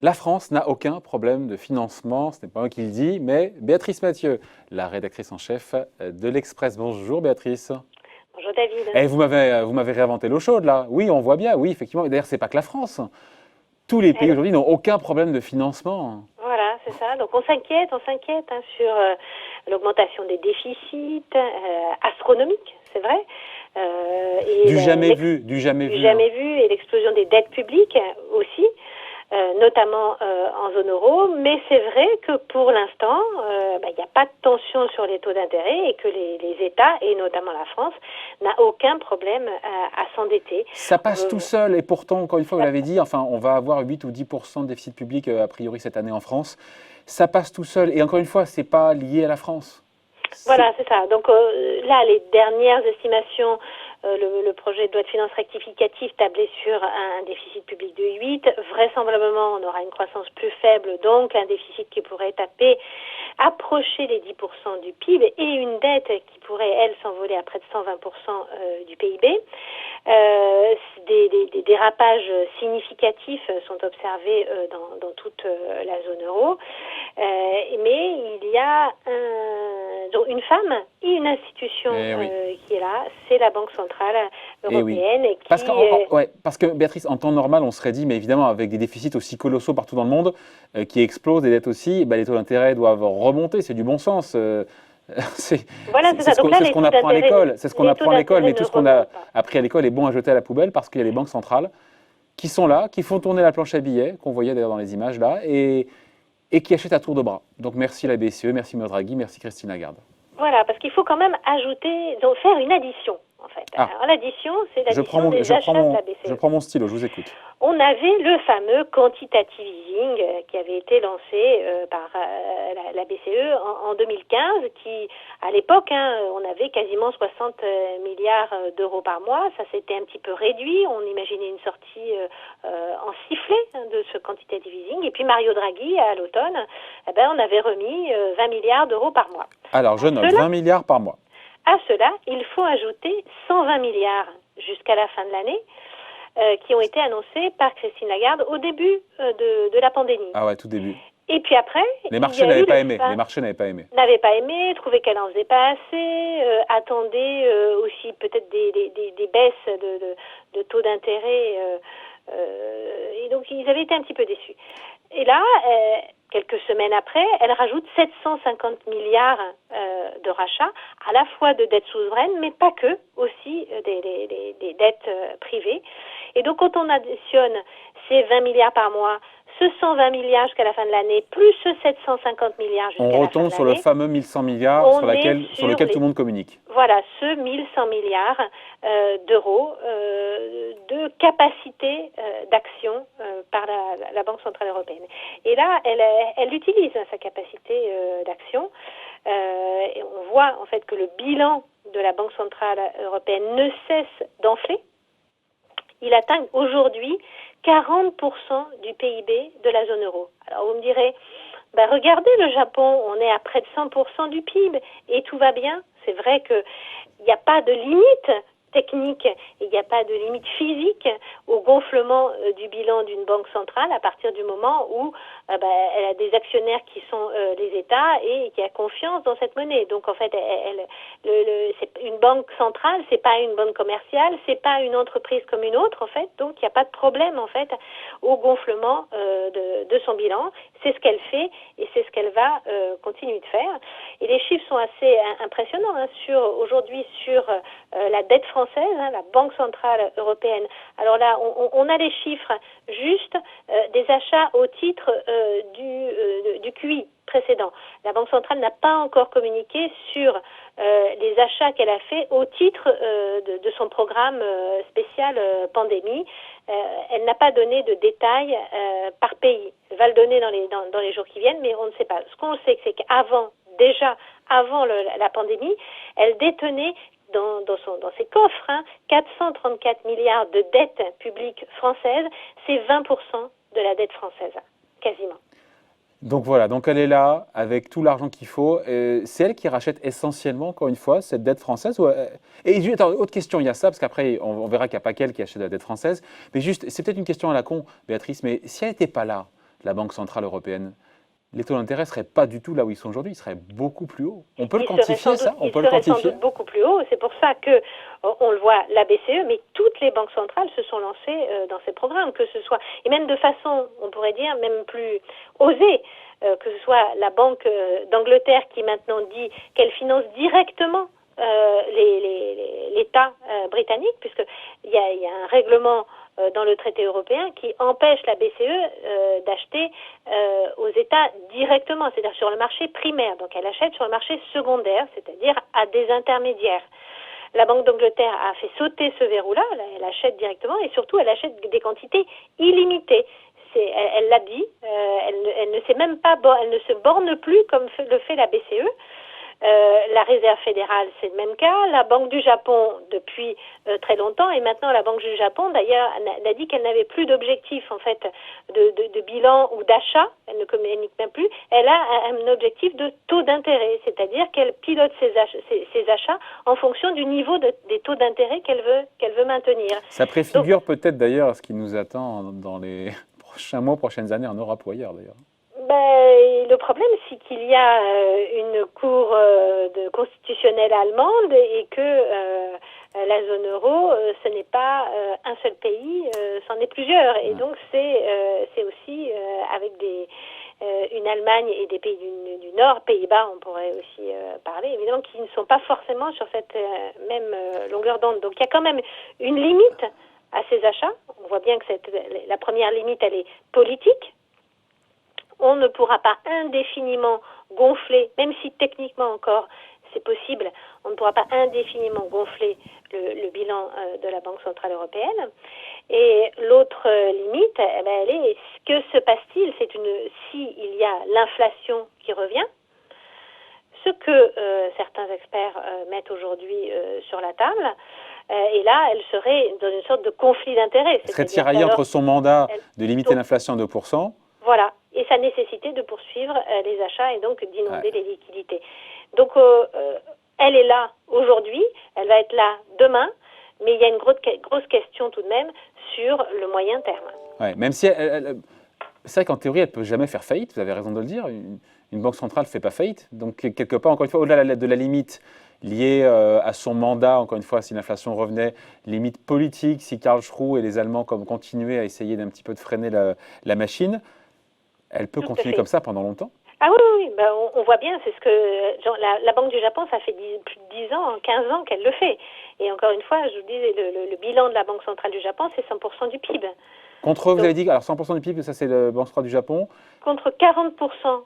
La France n'a aucun problème de financement, ce n'est pas moi qui le dis, mais Béatrice Mathieu, la rédactrice en chef de l'Express. Bonjour Béatrice. Bonjour David. Eh, vous m'avez réinventé l'eau chaude là. Oui, on voit bien, oui, effectivement. D'ailleurs, c'est pas que la France. Tous les pays aujourd'hui n'ont aucun problème de financement. Voilà, c'est ça. Donc on s'inquiète sur l'augmentation des déficits astronomiques, c'est vrai. Du jamais vu. Du jamais vu et l'explosion des dettes publiques aussi. Notamment en zone euro, mais c'est vrai que pour l'instant, il n'y a pas de tension sur les taux d'intérêt et que les États, et notamment la France, n'a aucun problème à s'endetter. Ça passe tout seul, et pourtant, encore une fois, vous l'avez dit, enfin, on va avoir 8 ou 10% de déficit public a priori cette année en France. Ça passe tout seul, et encore une fois, ce n'est pas lié à la France. Voilà, c'est ça. Donc là, les dernières estimations, le projet de loi de finances rectificative tablait sur un déficit public de 8. Vraisemblablement, on aura une croissance plus faible, donc un déficit qui pourrait approcher les 10% du PIB et une dette qui pourrait, elle, s'envoler à près de 120% du PIB. Des dérapages significatifs sont observés dans toute la zone euro. Mais il y a une femme et une institution qui est là, c'est la Banque Centrale Européenne. Oui. Parce que Béatrice, en temps normal, on serait dit, mais évidemment, avec des déficits aussi colossaux partout dans le monde, qui explosent, des dettes aussi, les taux d'intérêt doivent remonter, c'est du bon sens. C'est ce qu'on apprend à l'école. C'est ce qu'on apprend à l'école, mais tout ce qu'on a appris à l'école est bon à jeter à la poubelle parce qu'il y a les banques centrales qui sont là, qui font tourner la planche à billets, qu'on voyait d'ailleurs dans les images là, et qui achètent à tour de bras. Donc merci la BCE, merci Mario Draghi, merci Christine Lagarde. Voilà, parce qu'il faut quand même faire une addition, en fait. Alors l'addition, c'est l'addition des achats de la BCE. Je prends mon stylo, je vous écoute. On avait le fameux quantitative easing qui avait été lancé par la BCE en 2015, qui, à l'époque, on avait quasiment 60 milliards d'euros par mois. Ça s'était un petit peu réduit. On imaginait une sortie en sifflet de ce quantitative easing. Et puis Mario Draghi, à l'automne, on avait remis 20 milliards d'euros par mois. Alors, je note 20 milliards par mois. À cela, il faut ajouter 120 milliards jusqu'à la fin de l'année, qui ont été annoncés par Christine Lagarde au début de la pandémie. Ah ouais, tout début. Et puis après, les marchés n'avaient pas aimé. Les marchés n'avaient pas aimé. N'avaient pas aimé, trouvaient qu'elle en faisait pas assez, attendaient aussi peut-être des baisses de taux d'intérêt. Et donc ils avaient été un petit peu déçus. Et là, quelques semaines après, elle rajoute 750 milliards de rachats, à la fois de dettes souveraines, mais pas que, aussi des dettes privées. Et donc quand on additionne ces 20 milliards par mois, ce 120 milliards jusqu'à la fin de l'année, plus ce 750 milliards jusqu'à la fin de l'année. On retombe sur le fameux 1100 milliards sur lequel tout le monde communique. Voilà, ce 1100 milliards d'euros de capacité d'action par la Banque Centrale Européenne. Et là, elle utilise sa capacité d'action. Et on voit en fait que le bilan de la Banque Centrale Européenne ne cesse d'enfler. Il atteint aujourd'hui 40% du PIB de la zone euro. Alors vous me direz, regardez le Japon, on est à près de 100% du PIB et tout va bien. C'est vrai qu'il n'y a pas de limite technique, il n'y a pas de limite physique au gonflement du bilan d'une banque centrale à partir du moment où elle a des actionnaires qui sont les États et qui a confiance dans cette monnaie. Donc en fait, une banque centrale, c'est pas une banque commerciale, c'est pas une entreprise comme une autre en fait. Donc il n'y a pas de problème en fait au gonflement de son bilan. C'est ce qu'elle fait et c'est ce qu'elle va continuer de faire. Et les chiffres sont assez impressionnants aujourd'hui sur la dette française, la Banque Centrale Européenne. Alors là, on a les chiffres juste des achats au titre du QI précédent. La Banque Centrale n'a pas encore communiqué sur les achats qu'elle a fait au titre de son programme spécial pandémie. Elle n'a pas donné de détails par pays. Elle va le donner dans les jours qui viennent, mais on ne sait pas. Ce qu'on sait, c'est qu'avant la pandémie, elle détenait dans ses coffres 434 milliards de dettes publiques françaises. C'est 20% de la dette française, quasiment. Donc voilà, donc elle est là avec tout l'argent qu'il faut. C'est elle qui rachète essentiellement, encore une fois, cette dette française Et attends, autre question, il y a ça, parce qu'après, on verra qu'il n'y a pas qu'elle qui achète la dette française. Mais juste, c'est peut-être une question à la con, Béatrice, mais si elle n'était pas là, la Banque Centrale Européenne, les taux d'intérêt ne seraient pas du tout là où ils sont aujourd'hui, ils seraient beaucoup plus hauts. On peut le quantifier, ça? On peut le quantifier? Ils seraient sans doute beaucoup plus hauts. C'est pour ça que, on le voit, la BCE, mais toutes les banques centrales se sont lancées dans ces programmes, que ce soit, et même de façon, on pourrait dire, même plus osée, que ce soit la Banque d'Angleterre qui maintenant dit qu'elle finance directement l'État britannique, puisqu'il y a un règlement dans le traité européen qui empêche la BCE d'acheter aux États directement, c'est-à-dire sur le marché primaire. Donc elle achète sur le marché secondaire, c'est-à-dire à des intermédiaires. La Banque d'Angleterre a fait sauter ce verrou-là, elle achète directement et surtout elle achète des quantités illimitées. Elle l'a dit, elle ne sait même pas, elle ne se borne plus comme le fait la BCE. La Réserve fédérale, c'est le même cas. La Banque du Japon, depuis très longtemps, et maintenant la Banque du Japon, d'ailleurs, a dit qu'elle n'avait plus d'objectif en fait de bilan ou d'achat. Elle ne communique même plus. Elle a un objectif de taux d'intérêt, c'est-à-dire qu'elle pilote ses achats en fonction du niveau des taux d'intérêt qu'elle veut maintenir. Ça préfigure peut-être d'ailleurs à ce qui nous attend dans les prochains mois, prochaines années en Europe ou ailleurs d'ailleurs. Le problème, c'est qu'il y a une cour constitutionnelle allemande et que la zone euro, ce n'est pas un seul pays, c'en est plusieurs. Et donc, c'est aussi avec une Allemagne et des pays du Nord, Pays-Bas, on pourrait aussi parler, évidemment, qui ne sont pas forcément sur cette même longueur d'onde. Donc, il y a quand même une limite à ces achats. On voit bien que la première limite, elle est politique. On ne pourra pas indéfiniment gonfler, même si techniquement encore c'est possible, on ne pourra pas indéfiniment gonfler le bilan de la Banque Centrale Européenne. Et l'autre limite, elle est, que se passe-t-il? S'il y a l'inflation qui revient, ce que certains experts mettent aujourd'hui sur la table, et là, elle serait dans une sorte de conflit d'intérêts. Elle serait tiraillée entre son mandat de limiter l'inflation à 2%. Voilà, et sa nécessité de poursuivre les achats et donc d'inonder les liquidités. Donc, elle est là aujourd'hui, elle va être là demain, mais il y a une grosse question tout de même sur le moyen terme. Ouais, même si c'est vrai qu'en théorie, elle ne peut jamais faire faillite, vous avez raison de le dire, une banque centrale ne fait pas faillite. Donc, quelque part, encore une fois, au-delà de la limite liée à son mandat, encore une fois, si l'inflation revenait, limite politique, si Karl Schroer et les Allemands continuaient à essayer d'un petit peu de freiner la machine, elle peut continuer comme ça pendant longtemps? Ah oui, on voit bien, c'est ce que la Banque du Japon, ça fait plus de 10 ans, 15 ans qu'elle le fait. Et encore une fois, je vous disais, le bilan de la Banque centrale du Japon, c'est 100% du PIB. Vous avez dit, alors 100% du PIB, ça c'est la Banque centrale du Japon. Contre 40%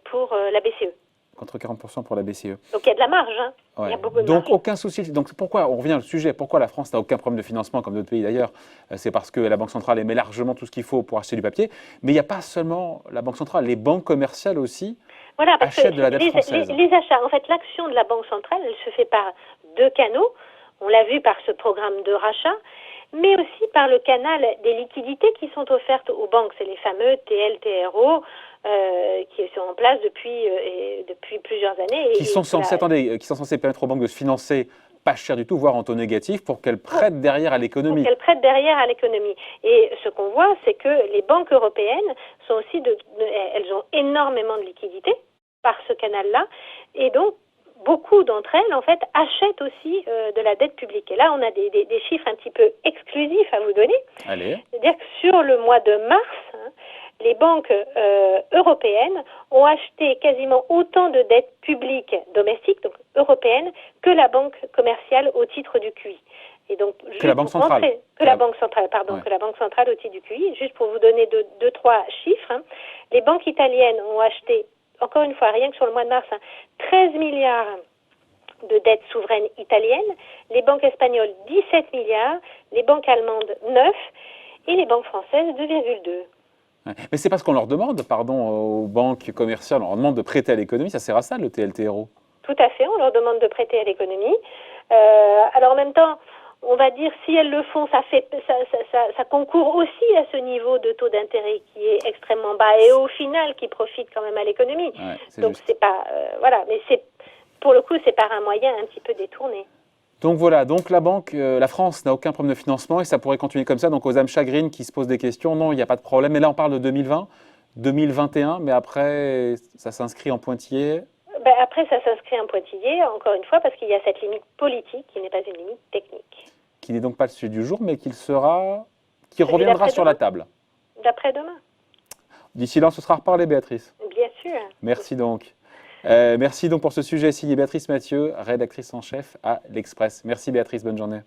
pour la BCE. Contre 40% pour la BCE. Donc il y a de la marge, hein. Ouais. Il y a beaucoup de donc marge. Aucun souci. Donc pourquoi, on revient au sujet, pourquoi la France n'a aucun problème de financement comme d'autres pays d'ailleurs? C'est parce que la Banque centrale émet largement tout ce qu'il faut pour acheter du papier. Mais il n'y a pas seulement la Banque centrale, les banques commerciales aussi achètent de la dette française. Les achats, en fait, l'action de la Banque centrale, elle se fait par deux canaux. On l'a vu par ce programme de rachat, mais aussi par le canal des liquidités qui sont offertes aux banques. C'est les fameux TLTRO qui sont en place depuis plusieurs années. Qui sont censés permettre aux banques de se financer pas cher du tout, voire en taux négatif, pour qu'elles prêtent derrière à l'économie. Pour qu'elles prêtent derrière à l'économie. Et ce qu'on voit, c'est que les banques européennes sont aussi elles ont énormément de liquidités par ce canal-là, et donc beaucoup d'entre elles, en fait, achètent aussi de la dette publique. Et là, on a des chiffres un petit peu exclusifs à vous donner. Allez. C'est-à-dire que sur le mois de mars, les banques européennes ont acheté quasiment autant de dettes publiques domestiques, donc européennes, que la banque commerciale au titre du QI. Et donc, que la Banque centrale. Que la Banque centrale au titre du QI. Juste pour vous donner deux, trois chiffres, les banques italiennes ont acheté, encore une fois, rien que sur le mois de mars, 13 milliards de dettes souveraines italiennes, les banques espagnoles 17 milliards, les banques allemandes 9 et les banques françaises 2,2. Mais c'est parce qu'on leur demande, aux banques commerciales, on leur demande de prêter à l'économie, ça sert à ça le TLTRO? Tout à fait, on leur demande de prêter à l'économie. Alors en même temps, on va dire, si elles le font, ça concourt aussi à ce niveau de taux d'intérêt qui est extrêmement bas et au final qui profite quand même à l'économie. Ouais, donc c'est pas, voilà, mais pour le coup, c'est par un moyen un petit peu détourné. Donc voilà, donc la banque, la France n'a aucun problème de financement et ça pourrait continuer comme ça. Donc aux âmes chagrines qui se posent des questions, non, il n'y a pas de problème. Mais là, on parle de 2020, 2021, mais après, ça s'inscrit en pointillé. Après, ça s'inscrit en pointillé, encore une fois, parce qu'il y a cette limite politique qui n'est pas une limite technique. Qui n'est donc pas le sujet du jour, mais qui reviendra sur la table. D'après-demain. D'ici là, on se sera reparlé, Béatrice. Bien sûr. Merci donc. Merci donc pour ce sujet signé Béatrice Mathieu, rédactrice en chef à l'Express. Merci Béatrice, bonne journée.